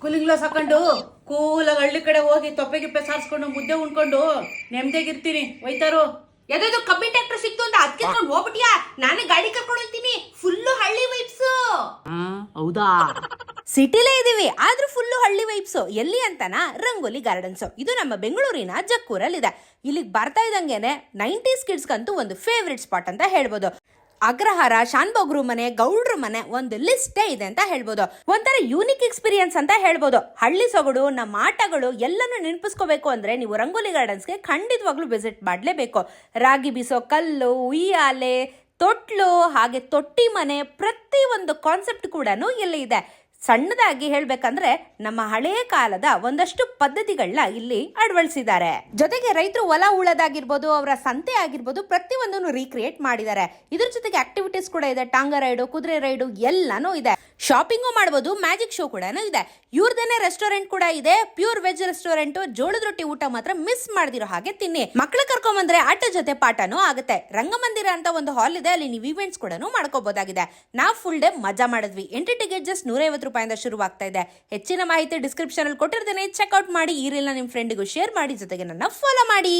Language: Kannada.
ಕೂಲಿಂಗ್ ಗ್ಲಾಸ್ ಹಾಕೊಂಡು ಕೂಲಾಗಿ ಹಳ್ಳಿ ಕಡೆ ಹೋಗಿ ತೊಪ್ಪೆ ಗಿಪ್ಪೆ ಸಾರಿಸ್ಕೊಂಡು ಮುದ್ದೆ ಉಣ್ಕೊಂಡು ನೆಮ್ಮದಿಯಾಗಿರ್ತೀನಿ. ಒಯ್ತಾರೋ ಯಾವ್ದು ಕಮ್ಮಿ ಟ್ರ್ಯಾಕ್ಟರ್ ಸಿಕ್ತು ಅಂತ ಅದಕ್ಕೆ ಕರ್ಕೊಂಡು ಹೋಗ್ಬಿಟ್ಟಿಯಾ? ನಾನೇ ಗಾಡಿ ಕರ್ಕೊಂಡು ಹೋಗ್ತೀನಿ. ಫುಲ್ಲು ಹಳ್ಳಿ ವೈಬ್ಸ್. ಹೌದಾ? ಸಿಟಿಲೇ ಇದೀವಿ ಆದ್ರೂ ಫುಲ್ಲು ಹಳ್ಳಿ ವೈಬ್ಸ್. ಎಲ್ಲಿ ಅಂತನಾ? ರಂಗೋಲಿ ಗಾರ್ಡನ್ಸ್. ಇದು ನಮ್ಮ ಬೆಂಗಳೂರಿನ ಜಕ್ಕೂರಲ್ಲಿದೆ. ಇಲ್ಲಿಗೆ ಬರ್ತಾ ಇದ್ದಂಗೆನೆ 90s ಕಿಡ್ಸ್ಗಂತೂ ಒಂದು ಫೇವ್ರೆಟ್ ಸ್ಪಾಟ್ ಅಂತ ಹೇಳ್ಬೋದು. ಅಗ್ರಹಾರ, ಶಾನ್ಭೋಗ್ರು ಮನೆ, ಗೌಡ್ರ ಮನೆ, ಒಂದು ಲಿಸ್ಟೇ ಇದೆ ಅಂತ ಹೇಳ್ಬೋದು. ಒಂಥರ ಯೂನಿಕ್ ಎಕ್ಸ್ಪೀರಿಯನ್ಸ್ ಅಂತ ಹೇಳ್ಬೋದು. ಹಳ್ಳಿ ಸೊಗಡು, ನಮ್ಮ ಆಟಗಳು ಎಲ್ಲನೂ ನೆನಪಿಸ್ಕೋಬೇಕು ಅಂದ್ರೆ ನೀವು ರಂಗೋಲಿ ಗಾರ್ಡನ್ಸ್ಗೆ ಖಂಡಿತವಾಗ್ಲೂ ವಿಸಿಟ್ ಮಾಡಲೇಬೇಕು. ರಾಗಿ ಬೀಸೋ ಕಲ್ಲು, ಉಯ್ಯಾಲೆ, ತೊಟ್ಲು, ಹಾಗೆ ತೊಟ್ಟಿ ಮನೆ, ಪ್ರತಿ ಒಂದು ಕಾನ್ಸೆಪ್ಟ್ ಕೂಡ ಇಲ್ಲಿ ಇದೆ. ಸಣ್ಣದಾಗಿ ಹೇಳ್ಬೇಕಂದ್ರೆ ನಮ್ಮ ಹಳೇ ಕಾಲದ ಒಂದಷ್ಟು ಪದ್ಧತಿಗಳನ್ನ ಇಲ್ಲಿ ಅಳವಡಿಸಿದ್ದಾರೆ. ಜೊತೆಗೆ ರೈತರು ಹೊಲ ಉಳೋದಾಗಿರ್ಬೋದು, ಅವರ ಸಂತೆ ಆಗಿರ್ಬೋದು, ಪ್ರತಿಯೊಂದನ್ನು ರೀಕ್ರಿಯೇಟ್ ಮಾಡಿದ್ದಾರೆ. ಇದ್ರ ಜೊತೆಗೆ ಆಕ್ಟಿವಿಟೀಸ್ ಕೂಡ ಇದೆ. ಟಾಂಗ ರೈಡು, ಕುದುರೆ ರೈಡು ಎಲ್ಲಾನು ಇದೆ. ಶಾಪಿಂಗು ಮಾಡಬಹುದು, ಮ್ಯಾಜಿಕ್ ಶೋ ಕೂಡ ಇದೆ. ಇವ್ರದೇನೆ ರೆಸ್ಟೋರೆಂಟ್ ಕೂಡ ಇದೆ, ಪ್ಯೂರ್ ವೆಜ್ ರೆಸ್ಟೋರೆಂಟ್. ಜೋಳದ ರೊಟ್ಟಿ ಊಟ ಮಾತ್ರ ಮಿಸ್ ಮಾಡ್ದಿರೋ ಹಾಗೆ ತಿನ್ನಿ. ಮಕ್ಳು ಕರ್ಕೊಂಡ್ ಬಂದ್ರೆ ಆಟ ಜೊತೆ ಪಾಠನೂ ಆಗುತ್ತೆ. ರಂಗಮಂದಿರ ಅಂತ ಒಂದು ಹಾಲ್ ಇದೆ, ಅಲ್ಲಿ ನೀವು ಇವೆಂಟ್ಸ್ ಕೂಡ ಮಾಡ್ಕೋಬಹುದಾಗಿದೆ. ನಾವು ಫುಲ್ ಡೇ ಮಜಾ ಮಾಡಿದ್ವಿ. ಎಂಟ್ರಿ ಟಿಕೆಟ್ ಜಸ್ಟ್ 150 ರೂಪಾಯಿಂದ ಶುರುವಾಗ್ತಾ ಇದೆ. ಹೆಚ್ಚಿನ ಮಾಹಿತಿ ಡಿಸ್ಕ್ರಿಪ್ಷನ್ ಅಲ್ಲಿ ಕೊಟ್ಟಿರ್ತೇನೆ, ಚೆಕ್ಔಟ್ ಮಾಡಿ. ಈ ರೀಲ್ನ ನಿಮ್ ಫ್ರೆಂಡಿಗೂ ಶೇರ್ ಮಾಡಿ, ಜೊತೆಗೆ ನನ್ನ ಫಾಲೋ ಮಾಡಿ.